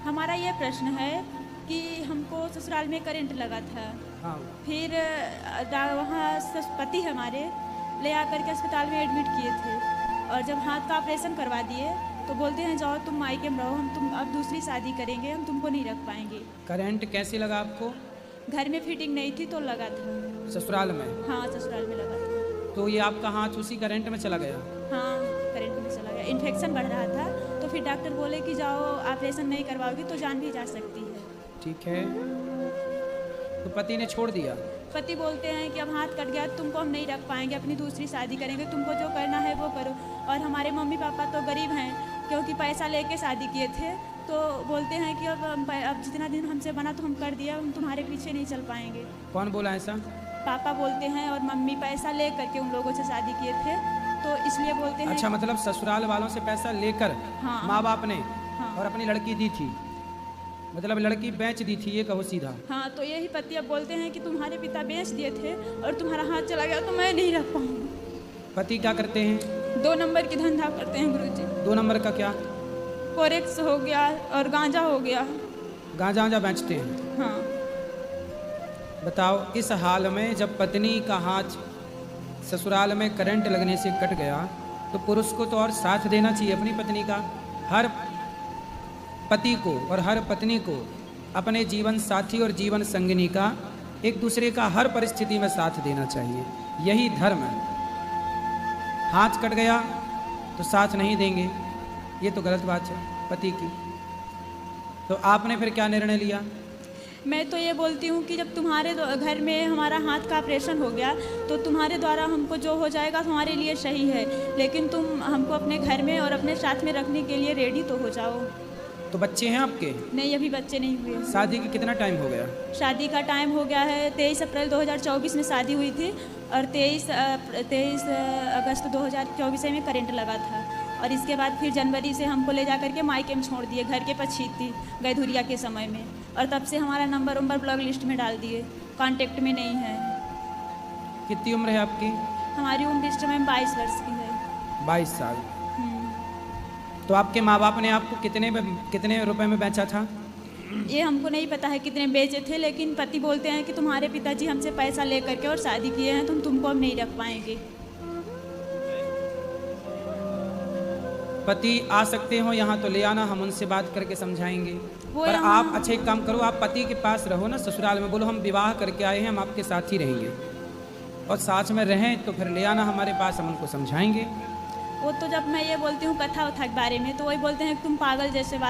हमारा ये प्रश्न है कि हमको ससुराल में करंट लगा था। हाँ। फिर वहाँ पति हमारे ले आकर के अस्पताल में एडमिट किए थे और जब हाथ का ऑपरेशन करवा दिए तो बोलते हैं जाओ तुम मायके में रहो, हम तुम अब दूसरी शादी करेंगे, हम तुमको नहीं रख पाएंगे। करंट कैसे लगा आपको? घर में फिटिंग नहीं थी तो लगा था। ससुराल में? हाँ, ससुराल में लगा था। तो ये आपका हाथ उसी करंट में चला गया? हाँ, करंट में चला गया। इन्फेक्शन बढ़ रहा था तो फिर डॉक्टर बोले कि जाओ ऑपरेशन नहीं करवाओगी तो जान भी जा सकती है। ठीक है, तो पति ने छोड़ दिया? पति बोलते हैं कि अब हाथ कट गया, तुमको हम नहीं रख पाएंगे, अपनी दूसरी शादी करेंगे, तुमको जो करना है वो करो। और हमारे मम्मी पापा तो गरीब हैं क्योंकि पैसा लेके शादी किए थे, तो बोलते हैं कि अब जितना दिन हमसे बना तो हम कर दिया, हम तुम्हारे पीछे नहीं चल पाएंगे। कौन बोला ऐसा? पापा बोलते हैं और मम्मी पैसा ले करके उन लोगों से शादी किए थे तो इसलिए बोलते हैं। अच्छा, मतलब ससुराल वालों से पैसा लेकर हाँ, माँ बाप ने हाँ, और अपनी लड़की दी थी, मतलब लड़की बेच दी थी, ये कहो सीधा। हाँ, तो यही पति अब बोलते हैं कि तुम्हारे पिता बेच दिए थे और तुम्हारा हाथ चला गया तो मैं नहीं रख पाऊंगा। पति क्या करते हैं? 2 नंबर की धंधा करते हैं गुरुजी। 2 नंबर का क्या? फोरेक्स हो गया और गांजा हो गया। गांजा वांजा बेचते हैं? हाँ। बताओ, इस हाल में जब पत्नी का हाथ ससुराल में करंट लगने से कट गया तो पुरुष को तो और साथ देना चाहिए अपनी पत्नी का। हर पति को और हर पत्नी को अपने जीवन साथी और जीवन संगिनी का एक दूसरे का हर परिस्थिति में साथ देना चाहिए, यही धर्म है। हाथ कट गया तो साथ नहीं देंगे, ये तो गलत बात है पति की। तो आपने फिर क्या निर्णय लिया? मैं तो ये बोलती हूँ कि जब तुम्हारे घर में हमारा हाथ का ऑपरेशन हो गया तो तुम्हारे द्वारा हमको जो हो जाएगा हमारे लिए सही है, लेकिन तुम हमको अपने घर में और अपने साथ में रखने के लिए रेडी तो हो जाओ। तो बच्चे हैं आपके? नहीं, अभी बच्चे नहीं हुए। शादी की कितना टाइम हो गया? शादी का टाइम हो गया है, 23 अप्रैल 2024 में शादी हुई थी और 23 अगस्त 2024 में करंट लगा था और इसके बाद फिर जनवरी से हमको ले जा करके मायके में छोड़ दिए, घर के पछीत थी गैधुरिया के समय में, और तब से हमारा नंबर ब्लॉक लिस्ट में डाल दिए, कांटेक्ट में नहीं है। कितनी उम्र है आपकी? हमारी उम्र इस समय 22 वर्ष की है। 22 साल। तो आपके माँ बाप ने आपको कितने रुपए में बेचा था? ये हमको नहीं पता है कितने बेचे थे, लेकिन पति बोलते हैं कि तुम्हारे पिताजी हमसे पैसा ले करके और शादी किए हैं, तुमको हम नहीं रख पाएंगे। पति आ सकते हो यहाँ तो ले आना, हम उनसे बात करके समझाएंगे। पर आप अच्छा एक काम करो, आप पति के पास रहो ना ससुराल में, बोलो हम विवाह करके आए हैं, हम आपके साथ ही रहेंगे और साथ में रहें, तो फिर ले आना हमारे पास, हम उनको समझाएंगे। वो तो जब मैं ये बोलती हूँ कथा उथा के बारे में तो वही बोलते हैं कि तुम पागल जैसे